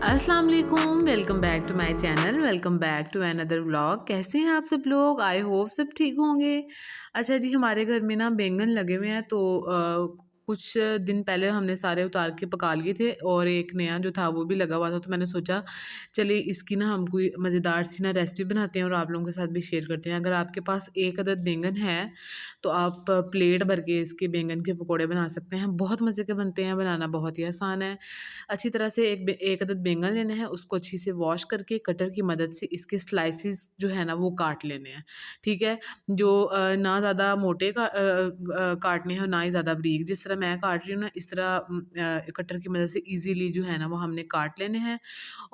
अस्सलाम वालेकुम, welcome back to my channel, welcome back to another vlog. कैसे हैं आप सब लोग? आई होप सब ठीक होंगे। अच्छा जी, हमारे घर में ना बैंगन लगे हुए हैं तो कुछ दिन पहले हमने सारे उतार के पका लिए थे और एक नया जो था वो भी लगा हुआ था, तो मैंने सोचा चलिए इसकी ना हम कोई मज़ेदार सी ना रेसिपी बनाते हैं और आप लोगों के साथ भी शेयर करते हैं। अगर आपके पास एक अदद बैंगन है तो आप प्लेट भर के इसके बैंगन के पकौड़े बना सकते हैं। बहुत मज़े के बनते हैं, बनाना बहुत ही आसान है। अच्छी तरह से एक अदद बैंगन लेना है, उसको अच्छी से वॉश करके कटर की मदद से इसके स्लाइसेस जो है ना वो काट लेने हैं, ठीक है? जो ना ज़्यादा मोटे काटने हैं और ना ही ज़्यादा बारीक। जिस तरह मैं काट रही हूँ ना, इस तरह कटर की मदद से ईज़िली जो है ना वो हमने काट लेने हैं।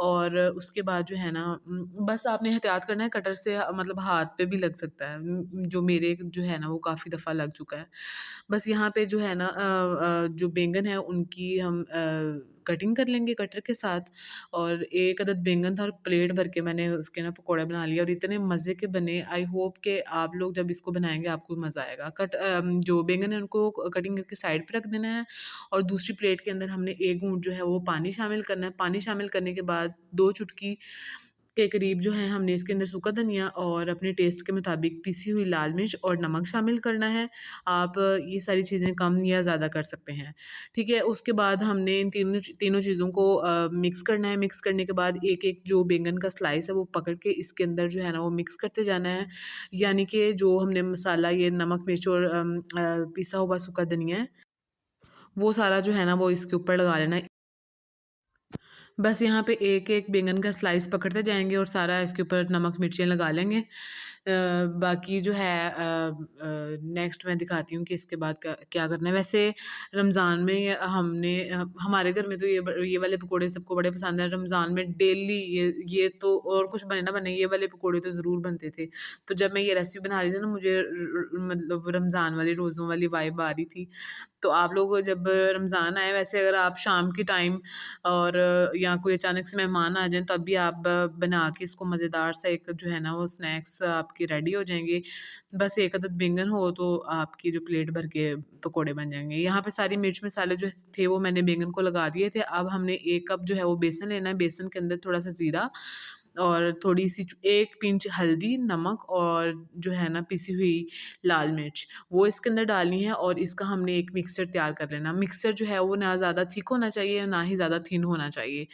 और उसके बाद जो है ना बस आपने एहतियात करना है कटर से, मतलब हाथ पे भी लग सकता है। जो मेरे जो है ना वो काफ़ी दफ़ा लग चुका है। बस यहाँ पे जो है ना जो बैंगन है उनकी हम कटिंग कर लेंगे कटर के साथ। और एक अदद बैंगन था और प्लेट भर के मैंने उसके ना पकौड़े बना लिए और इतने मज़े के बने। आई होप कि आप लोग जब इसको बनाएँगे आपको भी मज़ा आएगा। जो बैंगन है उनको कटिंग करके साइड पे रख देना है और दूसरी प्लेट के अंदर हमने 1 घूँट जो है वो पानी शामिल करना है। पानी शामिल करने के बाद 2 चुटकी के करीब जो है हमने इसके अंदर सूखा धनिया और अपने टेस्ट के मुताबिक पिसी हुई लाल मिर्च और नमक शामिल करना है। आप ये सारी चीज़ें कम या ज़्यादा कर सकते हैं, ठीक है? उसके बाद हमने इन तीनों तीनों चीज़ों को मिक्स करना है। मिक्स करने के बाद एक-एक जो बैंगन का स्लाइस है वो पकड़ के इसके अंदर जो है ना वो मिक्स करते जाना है। यानी कि जो हमने मसाला ये नमक, मिर्च और पिसा हुआ सूखा धनिया है, वो सारा जो है ना वो इसके ऊपर लगा लेना है। बस यहाँ पे एक-एक बैंगन का स्लाइस पकड़ते जाएँगे और सारा इसके ऊपर नमक मिर्चें लगा लेंगे। बाकी जो है नेक्स्ट मैं दिखाती हूँ कि इसके बाद क्या क्या करना है। वैसे रमज़ान में हमने हमारे घर में तो ये वाले पकौड़े सबको बड़े पसंद हैं। रमज़ान में डेली ये तो और कुछ बने ना बने, ये वाले पकौड़े तो ज़रूर बनते थे। तो जब मैं ये रेसिपी बना रही थी ना, मुझे मतलब रमज़ान वाली रोज़ों वाली वाइब आ रही थी। तो आप लोग जब रमज़ान आए, वैसे अगर आप शाम के टाइम और या कोई अचानक से मेहमान आ जाएँ तब भी आप बना के इसको मज़ेदार सा एक जो है ना वो स्नैक्स आपके रेडी हो जाएँगे। बस एक अदद बैंगन हो तो आपकी जो प्लेट भर के पकौड़े बन जाएँगे। यहाँ पे सारी मिर्च मसाले जो थे वो मैंने बैंगन को लगा दिए थे। अब हमने 1 कप जो है वो बेसन लेना है। बेसन के अंदर थोड़ा-सा ज़ीरा और थोड़ी-सी 1 पिंच हल्दी, नमक और जो है ना पिसी हुई लाल मिर्च, वो इसके अंदर डालनी है और इसका हमने एक मिक्सचर तैयार कर लेना। मिक्सचर जो है वो ना ज़्यादा थिक होना चाहिए, ना ही ज़्यादा थिन होना चाहिए।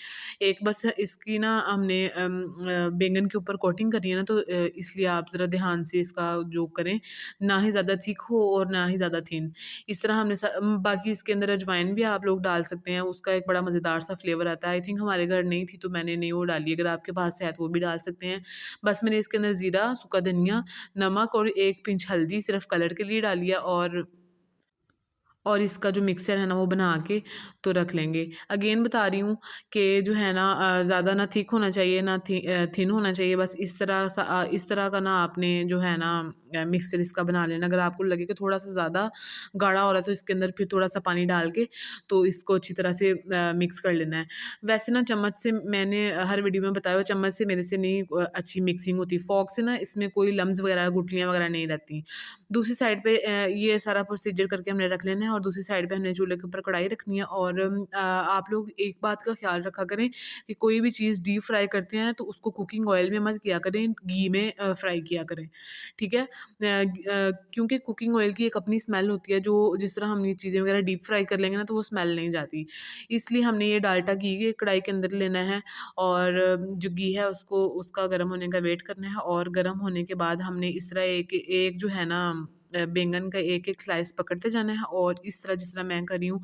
एक बस इसकी ना हमने बैंगन के ऊपर कोटिंग करनी है ना, तो इसलिए आप ज़रा ध्यान से इसका जो करें, ना ही ज़्यादा थिक हो और ना ही ज़्यादा थिन। इस तरह हमने बाकी इसके अंदर अजवाइन भी आप लोग डाल सकते हैं, उसका एक बड़ा मज़ेदार सा फ्लेवर आता है। आई थिंक हमारे घर नहीं थी तो मैंने नहीं वो डाली, अगर आपके पास है तो वो भी डाल सकते हैं। बस मैंने इसके अंदर ज़ीरा, सूखा धनिया, नमक और 1 पिंच हल्दी सिर्फ़ कलर के लिए डाली है और इसका जो मिक्सचर है ना वो बना के तो रख लेंगे। अगेन बता रही हूँ कि जो है ना ज़्यादा ना थिक होना चाहिए, ना थिन होना चाहिए। बस इस तरह का ना आपने जो है ना मिक्सचर इसका बना लेना। अगर आपको लगे कि थोड़ा-सा ज़्यादा गाढ़ा हो रहा है तो इसके अंदर फिर थोड़ा-सा पानी डाल के तो इसको अच्छी तरह से मिक्स कर लेना है। वैसे ना चम्मच से मैंने हर वीडियो में बताया हुआ, चम्मच से मेरे से नहीं अच्छी मिक्सिंग होती। फ़ॉर्क से ना इसमें कोई लम्स वगैरह, गुठलियाँ वगैरह नहीं रहती। दूसरी साइड पे ये सारा प्रोसीजर करके हमने रख लेना है और दूसरी साइड पे हमने चूल्हे के ऊपर कढ़ाई रखनी है। और आप लोग एक बात का ख़्याल रखा करें कि कोई भी चीज़ डीप फ्राई करते हैं तो उसको कुकिंग ऑयल में मत किया करें, घी में फ्राई किया करें, ठीक है? क्योंकि कुकिंग ऑयल की एक अपनी स्मेल होती है, जो जिस तरह हम ये चीज़ें वगैरह डीप फ्राई कर लेंगे ना तो वो स्मेल नहीं जाती। इसलिए हमने ये डाल्डा घी ये कढ़ाई के अंदर लेना है और जो घी है उसको उसका गर्म होने का वेट करना है। और गर्म होने के बाद हमने इस तरह एक एक जो है ना बैंगन का एक-एक स्लाइस पकड़ते जाना है और इस तरह जिस तरह मैं कर रही हूँ,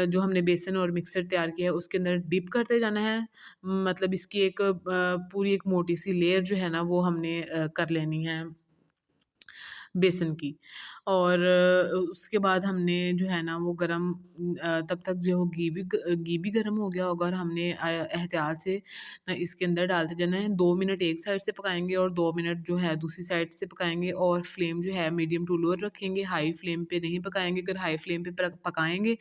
जो हमने बेसन और मिक्सर तैयार किया है उसके अंदर डिप करते जाना है। मतलब इसकी एक पूरी एक मोटी सी लेयर जो है ना वो हमने कर लेनी है बेसन की। और उसके बाद हमने जो है ना वो तब तक जो वो घी भी गरम हो गया होगा और हमने एहतियात से ना इसके अंदर डालते जाना है। 2 मिनट एक साइड से पकाएँगे और 2 मिनट जो है दूसरी साइड से पकाएँगे और फ्लेम जो है मीडियम टू लो रखेंगे, हाई फ्लेम पे नहीं पकाएँगे। अगर हाई फ्लेम पे पकाएँगे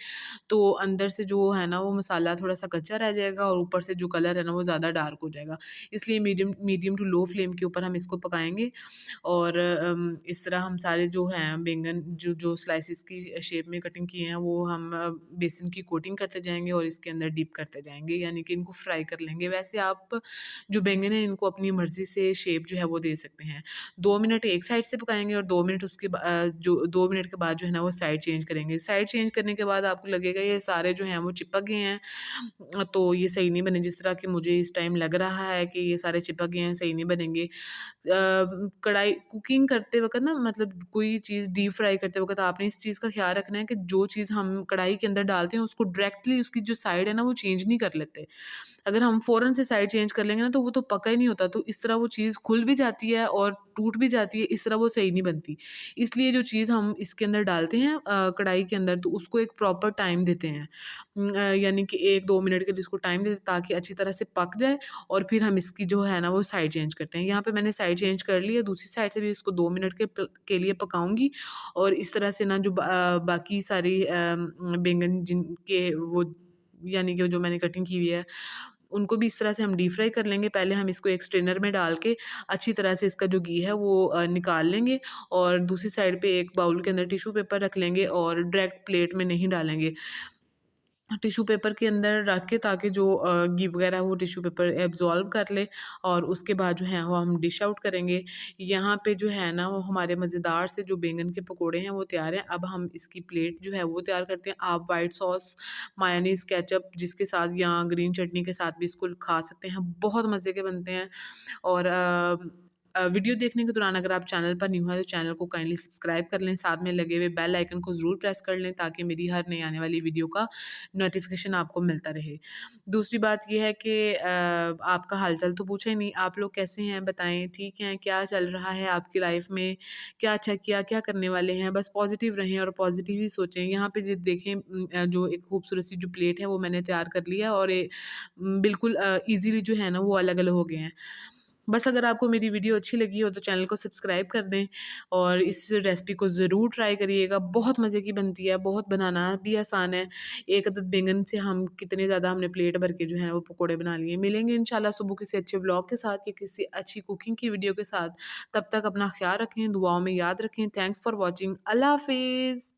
तो अंदर से जो है ना वो मसाला थोड़ा-सा कच्चा रह जाएगा और ऊपर से जो कलर है ना वो ज़्यादा डार्क हो जाएगा। इसलिए मीडियम टू लो फ्लेम के ऊपर हम इसको पकाएँगे। और इस तरह हम सारे जो हैं बैंगन जो जो स्लाइसेस की शेप में कटिंग किए हैं वो हम बेसन की कोटिंग करते जाएँगे और इसके अंदर डिप करते जाएँगे, यानी कि इनको फ्राई कर लेंगे। वैसे आप जो बैंगन है इनको अपनी मर्ज़ी से शेप जो है वो दे सकते हैं। 2 मिनट एक साइड से पकाएँगे और 2 मिनट जो 2 मिनट के बाद जो है ना वो साइड चेंज करेंगे। साइड चेंज करने के बाद आपको लगेगा ये सारे जो हैं वो चिपक गए हैं, तो ये सही नहीं बने। जिस तरह कि मुझे इस टाइम लग रहा है कि ये सारे चिपक गए हैं, सही नहीं बनेंगे। कढ़ाई कुकिंग करते वक़्त ना, मतलब कोई चीज़ डीप फ्राई करते वक़्त आपने इस चीज़ का ख़्याल रखना है कि जो चीज़ हम कढ़ाई के अंदर डालते हैं उसको डायरेक्टली उसकी जो साइड है ना वो चेंज नहीं कर लेते। अगर हम फ़ौरन से साइड चेंज कर लेंगे ना तो वो तो पका ही नहीं होता, तो इस तरह वो चीज़ खुल भी जाती है और टूट भी जाती है, इस तरह वो सही नहीं बनती। इसलिए जो चीज़ हम इसके अंदर डालते हैं कढ़ाई के अंदर, तो उसको एक प्रॉपर टाइम देते हैं। यानी कि 1-2 मिनट के लिए इसको टाइम देते हैं ताकि अच्छी तरह से पक जाए और फिर हम इसकी जो है ना वो साइड चेंज करते हैं। यहाँ पे मैंने साइड चेंज कर ली है, दूसरी साइड से भी इसको 2 मिनट के लिए पकाऊँगी और इस तरह से ना जो बाकी सारी बैंगन जिनके वो, यानी कि जो मैंने कटिंग की हुई है, उनको भी इस तरह से हम डीप फ्राई कर लेंगे। पहले हम इसको एक स्ट्रेनर में डाल के अच्छी तरह से इसका जो घी है वो निकाल लेंगे और दूसरी साइड पे एक बाउल के अंदर टिश्यू पेपर रख लेंगे और डायरेक्ट प्लेट में नहीं डालेंगे। टिश्यू पेपर के अंदर रख के ताकि जो घी वगैरह है वो टिश्यू पेपर एब्ज़ॉर्ब कर ले और उसके बाद जो है वो हम डिश आउट करेंगे। यहाँ पे जो है ना वो हमारे मज़ेदार से जो बैंगन के पकोड़े हैं वो तैयार हैं। अब हम इसकी प्लेट जो है वो तैयार करते हैं। आप वाइट सॉस, मायोनीज़, केचअप जिसके साथ या ग्रीन चटनी के साथ भी इसको खा सकते हैं। बहुत मज़े के बनते हैं। और वीडियो देखने के दौरान अगर आप चैनल पर न्यू हैं तो चैनल को काइंडली सब्सक्राइब कर लें, साथ में लगे हुए बेल आइकन को ज़रूर प्रेस कर लें ताकि मेरी हर नई आने वाली वीडियो का नोटिफिकेशन आपको मिलता रहे। दूसरी बात ये है कि आपका हाल-चाल तो पूछा ही नहीं, आप लोग कैसे हैं बताएँ, ठीक हैं? क्या चल रहा है आपकी लाइफ में? क्या अच्छा किया, क्या करने वाले हैं? बस पॉज़िटिव रहें और पॉज़िटिव ही सोचें। यहाँ पे जी देखें, जो एक खूबसूरत सी जो प्लेट है वो मैंने तैयार कर ली है और बिल्कुल ईज़िली जो है ना वो अलग-अलग हो गए हैं। बस अगर आपको मेरी वीडियो अच्छी लगी हो तो चैनल को सब्सक्राइब कर दें और इस रेसिपी को ज़रूर ट्राई करिएगा। बहुत मज़े की बनती है, बहुत बनाना भी आसान है। एक अदद बैंगन से हम कितने ज़्यादा हमने प्लेट भर के जो है ना वो पकोड़े बना लिए। मिलेंगे इंशाल्लाह सुबह किसी अच्छे व्लॉग के साथ या किसी अच्छी कुकिंग की वीडियो के साथ। तब तक अपना ख़्याल रखें, दुआओं में याद रखें। Thanks for watching. अल्लाह हाफ़िज़।